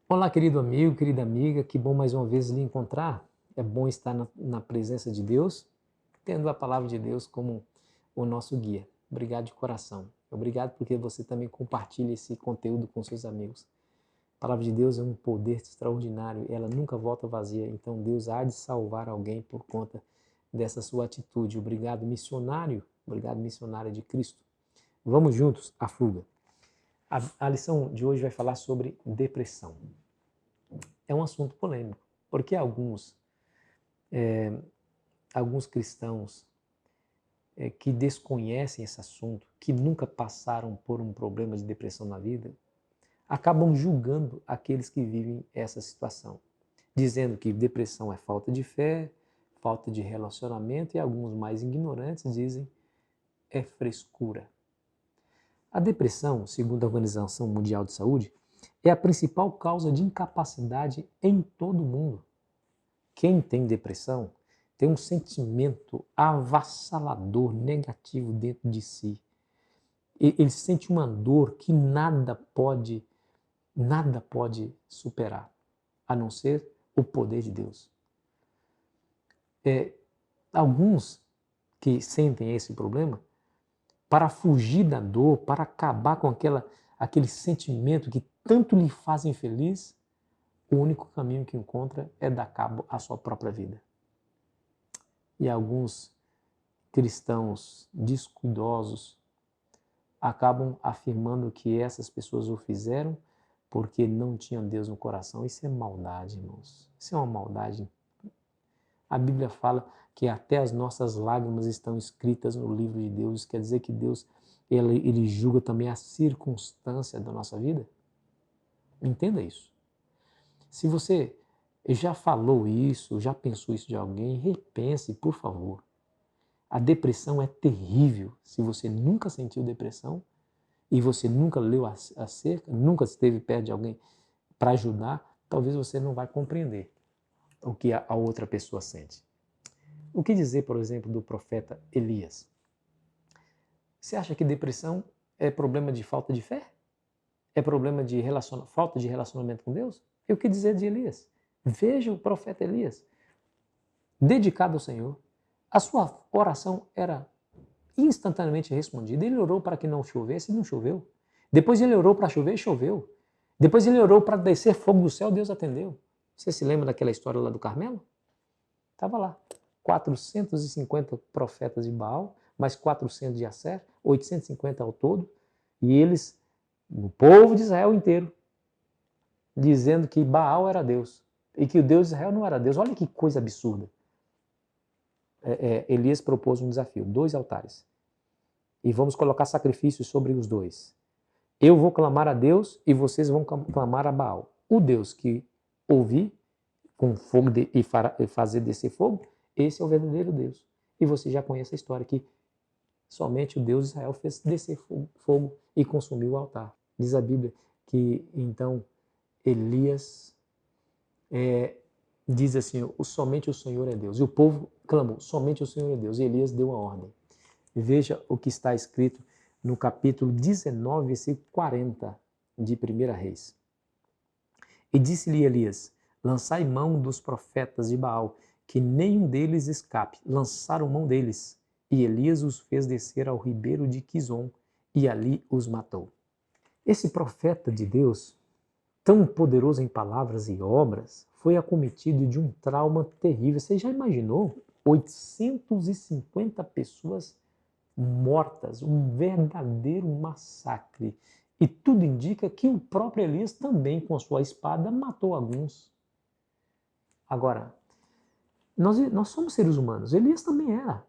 Olá, querido amigo, querida amiga, que bom mais uma vez lhe encontrar. É bom estar na presença de Deus, tendo a palavra de Deus como o nosso guia. Obrigado de coração. Obrigado porque você também compartilha esse conteúdo com seus amigos. A palavra de Deus é um poder extraordinário, ela nunca volta vazia, então Deus há de salvar alguém por conta dessa sua atitude. Obrigado, missionário de Cristo. Vamos juntos à fuga. A lição de hoje vai falar sobre depressão. É um assunto polêmico, porque alguns cristãos que desconhecem esse assunto, que nunca passaram por um problema de depressão na vida, acabam julgando aqueles que vivem essa situação, dizendo que depressão é falta de fé, falta de relacionamento, e alguns mais ignorantes dizem é frescura. A depressão, segundo a Organização Mundial de Saúde, é a principal causa de incapacidade em todo o mundo. Quem tem depressão tem um sentimento avassalador, negativo dentro de si. Ele sente uma dor que nada pode superar, a não ser o poder de Deus. Alguns que sentem esse problema, para fugir da dor, para acabar com aquele sentimento que tanto lhe faz infeliz, o único caminho que encontra é dar cabo à sua própria vida. E alguns cristãos descuidosos acabam afirmando que essas pessoas o fizeram porque não tinham Deus no coração. Isso é maldade, irmãos. Isso é uma maldade. A Bíblia fala que até as nossas lágrimas estão escritas no livro de Deus. Quer dizer que Deus ele julga também a circunstância da nossa vida? Entenda isso. Se você já falou isso, já pensou isso de alguém, repense, por favor. A depressão é terrível. Se você nunca sentiu depressão e você nunca leu acerca, nunca esteve perto de alguém para ajudar, talvez você não vai compreender o que a outra pessoa sente. O que dizer, por exemplo, do profeta Elias? Você acha que depressão é problema de falta de fé? É problema de falta de relacionamento com Deus? E o que dizer de Elias? Veja o profeta Elias, dedicado ao Senhor. A sua oração era instantaneamente respondida. Ele orou para que não chovesse e não choveu. Depois ele orou para chover e choveu. Depois ele orou para descer fogo do céu, Deus atendeu. Você se lembra daquela história lá do Carmelo? Estava lá. 450 profetas de Baal, mais 400 de Asser, 850 ao todo, e eles, o povo de Israel inteiro, dizendo que Baal era Deus e que o Deus de Israel não era Deus. Olha que coisa absurda. Elias propôs um desafio, 2 altares, e vamos colocar sacrifícios sobre os 2. Eu vou clamar a Deus e vocês vão clamar a Baal. O Deus que ouvir com fogo e fazer descer fogo, esse é o verdadeiro Deus. E você já conhece a história que somente o Deus de Israel fez descer fogo e consumiu o altar. Diz a Bíblia que então Elias diz assim, somente o Senhor é Deus. E o povo clamou, somente o Senhor é Deus. E Elias deu a ordem. Veja o que está escrito no capítulo 19, versículo 40 de 1 Reis. E disse-lhe Elias, lançai mão dos profetas de Baal, que nenhum deles escape. Lançaram mão deles. E Elias os fez descer ao ribeiro de Quizon, e ali os matou. Esse profeta de Deus, tão poderoso em palavras e obras, foi acometido de um trauma terrível. Você já imaginou? 850 pessoas mortas, um verdadeiro massacre. E tudo indica que o próprio Elias também, com a sua espada, matou alguns. Agora, nós somos seres humanos. Elias também era.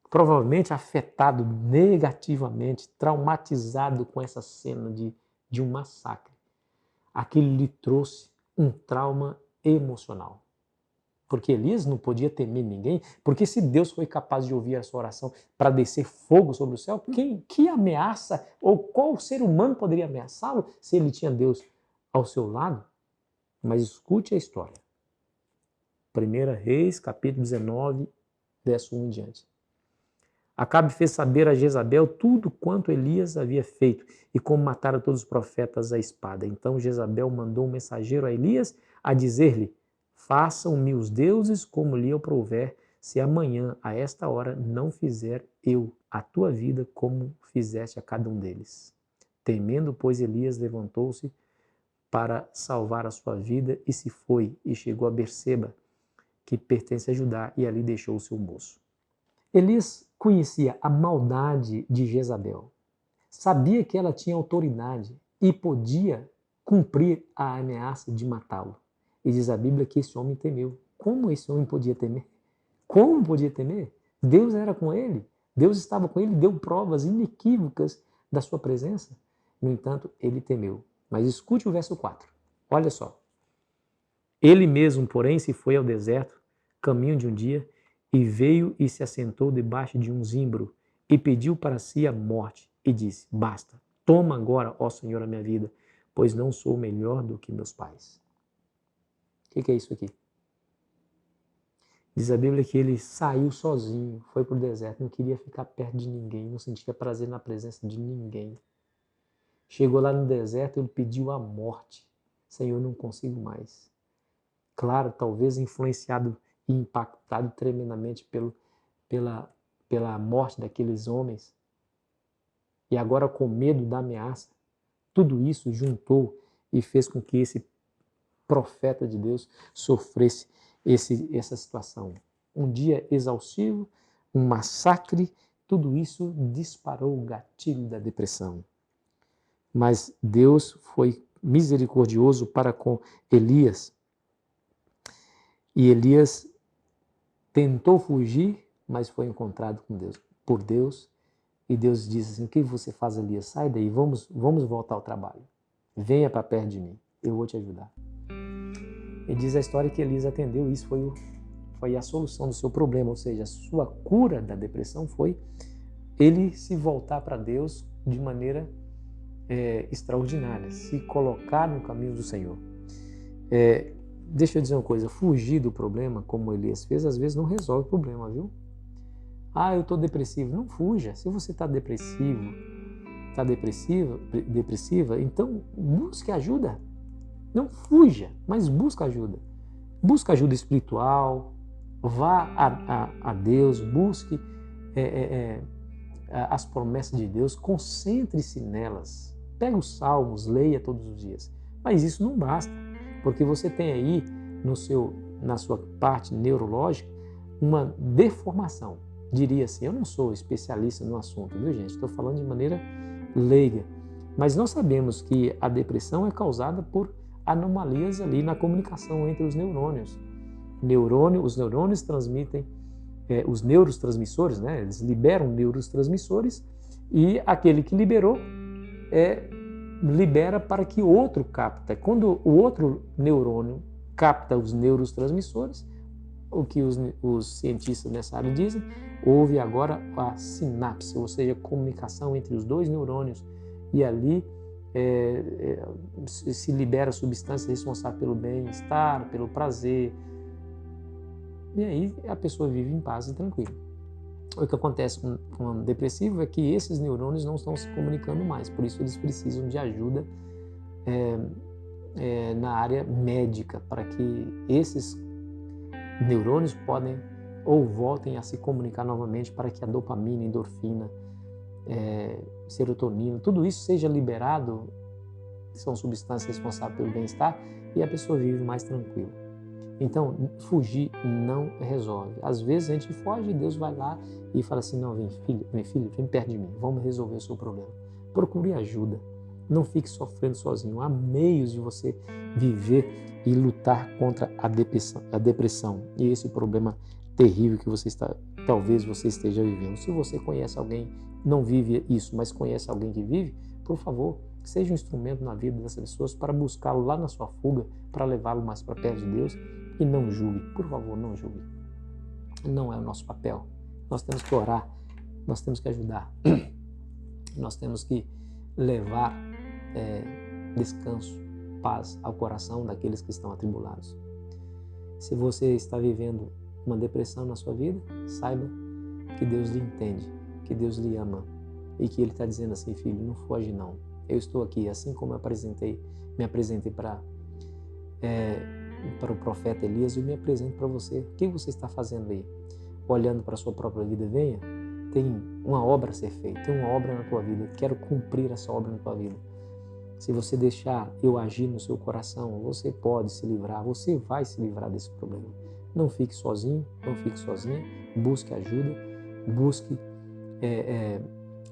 Provavelmente afetado negativamente, traumatizado com essa cena de um massacre. Aquilo lhe trouxe um trauma emocional. Porque Elias não podia temer ninguém, porque se Deus foi capaz de ouvir a sua oração para descer fogo sobre o céu, que ameaça, ou qual ser humano poderia ameaçá-lo se ele tinha Deus ao seu lado? Mas escute a história. 1 Reis, capítulo 19, verso 1 em diante. Acabe fez saber a Jezabel tudo quanto Elias havia feito e como matara todos os profetas à espada. Então Jezabel mandou um mensageiro a Elias a dizer-lhe: façam-me os deuses como lhe aprouver, se amanhã, a esta hora, não fizer eu a tua vida como fizeste a cada um deles. Temendo, pois, Elias levantou-se para salvar a sua vida e se foi e chegou a Berseba, que pertence a Judá, e ali deixou o seu moço. Elias conhecia a maldade de Jezabel, sabia que ela tinha autoridade e podia cumprir a ameaça de matá-lo. E diz a Bíblia que esse homem temeu. Como esse homem podia temer? Como podia temer? Deus era com ele, Deus estava com ele, deu provas inequívocas da sua presença. No entanto, ele temeu. Mas escute o verso 4. Olha só. Ele mesmo, porém, se foi ao deserto, caminho de um dia, e veio e se assentou debaixo de um zimbro, e pediu para si a morte, e disse: basta, toma agora, ó Senhor, a minha vida, pois não sou melhor do que meus pais. O que é isso aqui? Diz a Bíblia que ele saiu sozinho, foi para o deserto, não queria ficar perto de ninguém, não sentia prazer na presença de ninguém. Chegou lá no deserto, ele pediu a morte. Senhor, não consigo mais. Claro, talvez influenciado e impactado tremendamente pela morte daqueles homens. E agora com medo da ameaça. Tudo isso juntou e fez com que esse profeta de Deus sofresse essa situação. Um dia exaustivo, um massacre, tudo isso disparou o gatilho da depressão. Mas Deus foi misericordioso para com Elias. E Elias tentou fugir, mas foi encontrado por Deus. E Deus disse assim: o que você faz, Elias? Sai daí, vamos voltar ao trabalho. Venha para perto de mim, eu vou te ajudar. E diz a história que Elias atendeu, isso foi a solução do seu problema, ou seja, a sua cura da depressão foi ele se voltar para Deus de maneira extraordinária, se colocar no caminho do Senhor. Deixa eu dizer uma coisa, fugir do problema, como Elias fez, às vezes não resolve o problema, viu? Ah, eu estou depressivo. Não fuja. Se você está depressiva, então busque ajuda. Não fuja, mas busque ajuda. Busque ajuda espiritual, vá a Deus, busque as promessas de Deus, concentre-se nelas. Pega os salmos, leia todos os dias. Mas isso não basta, porque você tem aí na sua parte neurológica uma deformação. Diria assim, eu não sou especialista no assunto, viu gente? Estou falando de maneira leiga. Mas nós sabemos que a depressão é causada por anomalias ali na comunicação entre os neurônios. Os neurônios transmitem, os neurotransmissores, né? Eles liberam neurotransmissores e aquele que liberou libera para que o outro capta. Quando o outro neurônio capta os neurotransmissores, o que os cientistas nessa área dizem, houve agora a sinapse, ou seja, a comunicação entre os dois neurônios, e ali se libera a substância responsável pelo bem-estar, pelo prazer, e aí a pessoa vive em paz e tranquila. O que acontece com o depressivo é que esses neurônios não estão se comunicando mais, por isso eles precisam de ajuda na área médica, para que esses neurônios podem ou voltem a se comunicar novamente, para que a dopamina, endorfina, serotonina, tudo isso seja liberado, são substâncias responsáveis pelo bem-estar, e a pessoa vive mais tranquila. Então, fugir não resolve. Às vezes a gente foge e Deus vai lá e fala assim: não, vem filho, vem perto de mim, vamos resolver o seu problema. Procure ajuda, não fique sofrendo sozinho. Há meios de você viver e lutar contra a depressão e esse problema terrível que talvez você esteja vivendo. Se você conhece alguém, não vive isso, mas conhece alguém que vive, por favor, seja um instrumento na vida dessas pessoas para buscá-lo lá na sua fuga, para levá-lo mais para perto de Deus, e não julgue, por favor, não julgue. Não é o nosso papel. Nós temos que orar, nós temos que ajudar, nós temos que levar descanso, paz ao coração daqueles que estão atribulados. Se você está vivendo uma depressão na sua vida, saiba que Deus lhe entende que Deus lhe ama e que Ele está dizendo assim, filho, não foge não. Eu estou aqui, assim como eu me apresentei para o profeta Elias, eu me apresento para você. O que você está fazendo aí? Olhando para a sua própria vida, venha. Tem uma obra a ser feita, tem uma obra na tua vida. Quero cumprir essa obra na tua vida. Se você deixar eu agir no seu coração, você pode se livrar, você vai se livrar desse problema. Não fique sozinho, não fique sozinha, busque ajuda, busque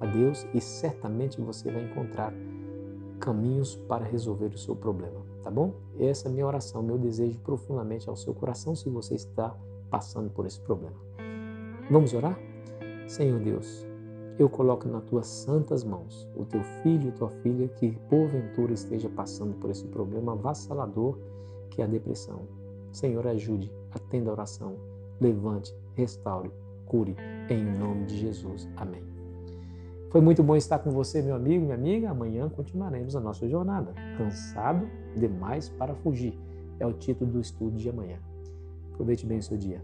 a Deus e certamente você vai encontrar caminhos para resolver o seu problema, tá bom? Essa é a minha oração, meu desejo profundamente ao seu coração se você está passando por esse problema. Vamos orar? Senhor Deus, eu coloco nas tuas santas mãos o teu filho e tua filha que porventura esteja passando por esse problema avassalador que é a depressão. Senhor, ajude, atenda a oração, levante, restaure, cure, em nome de Jesus. Amém. Foi muito bom estar com você, meu amigo, minha amiga. Amanhã continuaremos a nossa jornada. Cansado demais para fugir. É o título do estudo de amanhã. Aproveite bem o seu dia.